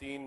3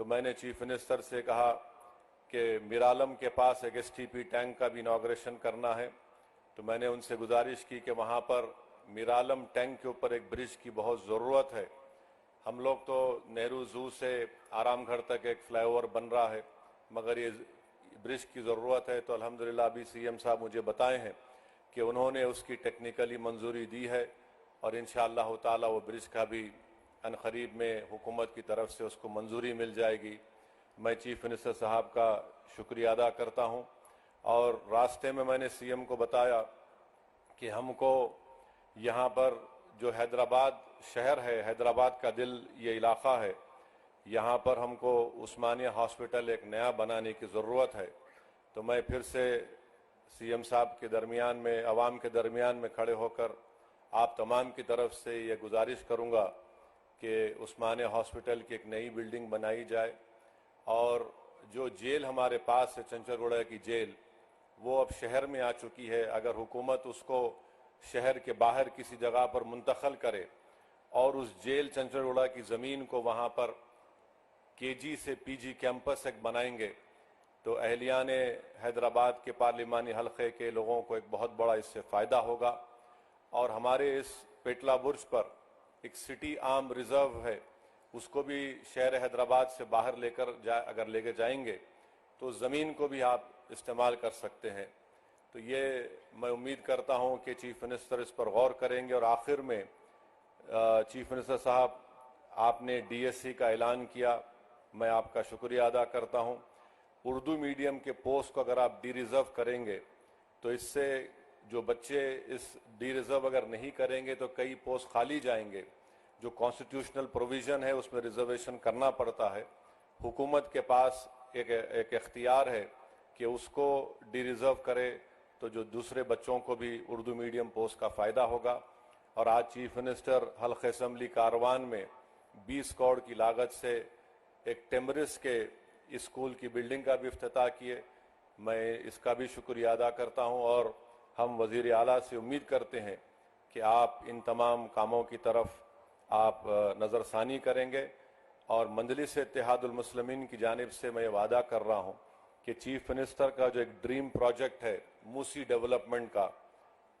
تو میں نے چیف منسٹر سے کہا کہ میرالم کے پاس ایک STP ٹینک کا بھی انوگریشن کرنا ہے، تو میں نے ان سے گزارش کی کہ وہاں پر میرالم ٹینک کے اوپر ایک برج کی بہت ضرورت ہے۔ ہم لوگ تو نہرو زو سے آرام گھر تک ایک فلائی اوور بن رہا ہے، مگر یہ برج کی ضرورت ہے، تو الحمدللہ ابھی CM صاحب مجھے بتائے ہیں کہ انہوں نے اس کی ٹیکنیکلی منظوری دی ہے، اور انشاءاللہ تعالی وہ برج کا بھی عنقریب میں حکومت کی طرف سے اس کو منظوری مل جائے گی۔ میں چیف منسٹر صاحب کا شکریہ ادا کرتا ہوں، اور راستے میں نے CM کو بتایا کہ ہم کو یہاں پر جو حیدرآباد شہر ہے، حیدرآباد کا دل یہ علاقہ ہے، یہاں پر ہم کو عثمانیہ ہاسپٹل ایک نیا بنانے کی ضرورت ہے۔ تو میں پھر سے CM صاحب کے درمیان میں، عوام کے درمیان میں کھڑے ہو کر آپ تمام کی طرف سے یہ گزارش کروں گا کہ عثمانیہ ہاسپٹل کی ایک نئی بلڈنگ بنائی جائے، اور جو جیل ہمارے پاس ہے چنچل گوڑہ کی جیل، وہ اب شہر میں آ چکی ہے۔ اگر حکومت اس کو شہر کے باہر کسی جگہ پر منتقل کرے اور اس جیل چنچل گوڑہ کی زمین کو وہاں پر KG سے PG کیمپس ایک بنائیں گے، تو اہلیان حیدرآباد کے پارلیمانی حلقے کے لوگوں کو ایک بہت بڑا اس سے فائدہ ہوگا، اور ہمارے اس پیٹلا برج پر ایک سٹی آرم ریزرو ہے، اس کو بھی شہر حیدرآباد سے باہر اگر لے کے جائیں گے تو زمین کو بھی آپ استعمال کر سکتے ہیں۔ تو یہ میں امید کرتا ہوں کہ چیف منسٹر اس پر غور کریں گے۔ اور آخر میں چیف منسٹر صاحب، آپ نے DSC کا اعلان کیا، میں آپ کا شکریہ ادا کرتا ہوں۔ اردو میڈیم کے پوسٹ کو اگر آپ ڈی ریزرو کریں گے تو اس سے جو بچے اس ڈی ریزرو اگر نہیں کریں گے تو کئی پوسٹ خالی جائیں گے۔ جو کانسٹیٹیوشنل پروویژن ہے اس میں ریزرویشن کرنا پڑتا ہے۔ حکومت کے پاس ایک اختیار ہے کہ اس کو ڈی ریزرو کرے، تو جو دوسرے بچوں کو بھی اردو میڈیم پوسٹ کا فائدہ ہوگا۔ اور آج چیف منسٹر حلقہ اسمبلی کاروان میں 20 کروڑ کی لاگت سے ایک ٹیمرس کے اسکول کی بلڈنگ کا بھی افتتاح کیے، میں اس کا بھی شکریہ ادا کرتا ہوں، اور ہم وزیر اعلیٰ سے امید کرتے ہیں کہ آپ ان تمام کاموں کی طرف آپ نظر ثانی کریں گے۔ اور مجلس اتحاد المسلمین کی جانب سے میں یہ وعدہ کر رہا ہوں کہ چیف منسٹر کا جو ایک ڈریم پروجیکٹ ہے موسی ڈیولپمنٹ کا،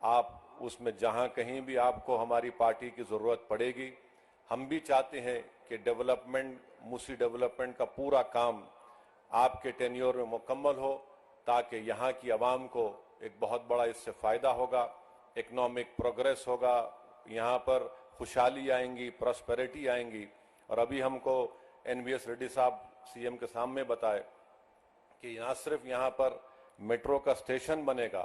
آپ اس میں جہاں کہیں بھی آپ کو ہماری پارٹی کی ضرورت پڑے گی، ہم بھی چاہتے ہیں کہ موسی ڈیولپمنٹ کا پورا کام آپ کے ٹینیور میں مکمل ہو، تاکہ یہاں کی عوام کو ایک بہت بڑا اس سے فائدہ ہوگا، اکنامک پروگریس ہوگا، یہاں پر خوشحالی آئیں گی، پراسپیرٹی آئیں گی۔ اور ابھی ہم کو NVS ریڈی صاحب CM کے سامنے بتائے کہ نہ صرف یہاں پر میٹرو کا اسٹیشن بنے گا،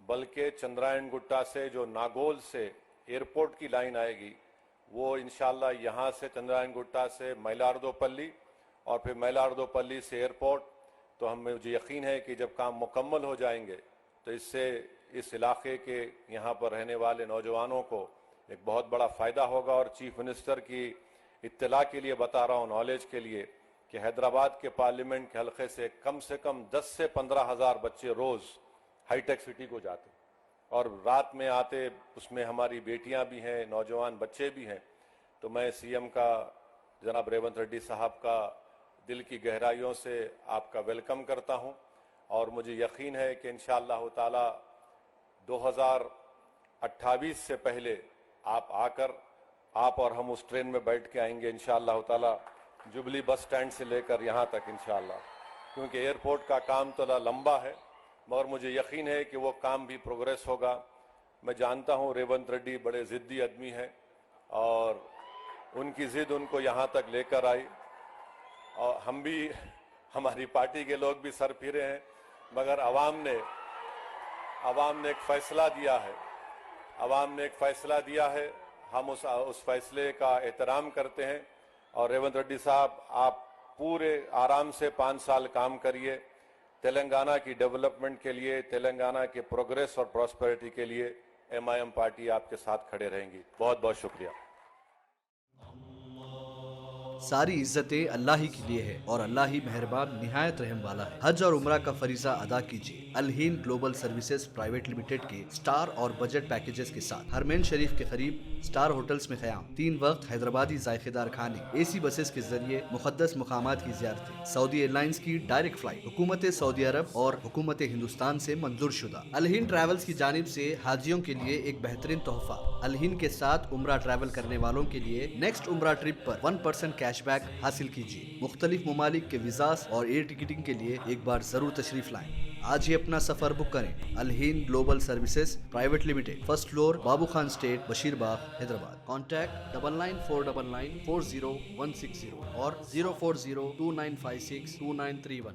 بلکہ چندرائن گٹا سے جو ناگول سے ایئرپورٹ کی لائن آئے گی، وہ انشاءاللہ یہاں سے چندرائن گٹا سے میلاردوپلی اور پھر میلاردوپلی سے ایئرپورٹ، تو مجھے یقین ہے کہ جب کام مکمل ہو جائیں گے تو اس سے اس علاقے کے یہاں پر رہنے والے نوجوانوں کو ایک بہت بڑا فائدہ ہوگا۔ اور چیف منسٹر کی اطلاع کے لیے بتا رہا ہوں، نالج کے لیے، کہ حیدرآباد کے پارلیمنٹ کے حلقے سے کم 10 سے 15 ہزار بچے روز ہائی ٹیک سٹی کو جاتے، اور رات میں آتے، اس میں ہماری بیٹیاں بھی ہیں، نوجوان بچے بھی ہیں۔ تو میں CM کا، جناب ریونت ریڈی صاحب کا دل کی گہرائیوں سے آپ کا ویلکم کرتا ہوں، اور مجھے یقین ہے کہ انشاءاللہ تعالی 2028 سے پہلے آپ آ کر، آپ اور ہم اس ٹرین میں بیٹھ کے آئیں گے انشاءاللہ تعالی، جبلی بس سٹینڈ سے لے کر یہاں تک انشاءاللہ، کیونکہ ایئرپورٹ کا کام تو لمبا ہے، مگر مجھے یقین ہے کہ وہ کام بھی پروگریس ہوگا۔ میں جانتا ہوں ریونت ریڈی بڑے ضدی آدمی ہیں، اور ان کی ضد ان کو یہاں تک لے کر آئی، اور ہم بھی، ہماری پارٹی کے لوگ بھی سر پھرے ہیں، مگر عوام نے ایک فیصلہ دیا ہے، ہم اس فیصلے کا احترام کرتے ہیں۔ اور ریونت ریڈی صاحب، آپ پورے آرام سے 5 سال کام کریے، تلنگانہ کی ڈیولپمنٹ کے لیے، تلنگانہ کے پروگریس اور پراسپیرٹی کے لیے MIM پارٹی آپ کے ساتھ کھڑے رہیں گی۔ بہت بہت شکریہ۔ ساری عزتیں اللہ ہی کے لیے ہے اور اللہ ہی مہربان نہایت رحم والا ہے۔ حج اور عمرہ کا فریضہ ادا کیجیے الہند گلوبل سروسز پرائیویٹ لمیٹڈ کے سٹار اور بجٹ پیکیجز کے ساتھ۔ حرمین شریف کے قریب سٹار ہوٹلز میں قیام، 3 وقت حیدرآبادی ذائقے دار کھانے، اے سی بسز کے ذریعے مقدس مقامات کی زیارتیں، سعودی ایئر لائنز کی ڈائریکٹ فلائٹ، حکومت سعودی عرب اور حکومت ہندوستان سے منظور شدہ۔ الہند ٹریولز کی جانب سے حاجیوں کے لیے ایک بہترین تحفہ، الہند کے ساتھ عمرہ ٹریول کرنے والوں کے لیے نیکسٹ عمرہ ٹرپ پر 1% کیش بیک حاصل کیجیے۔ مختلف ممالک کے ویزاز اور ایئر ٹکٹنگ کے لیے ایک بار ضرور تشریف لائیں۔ آج ہی اپنا سفر بک کریں۔ Alhind global services private limited, first floor, Babu Khan estate, Bashir Bagh, Hyderabad. Contact 9949940160 اور 04029562931۔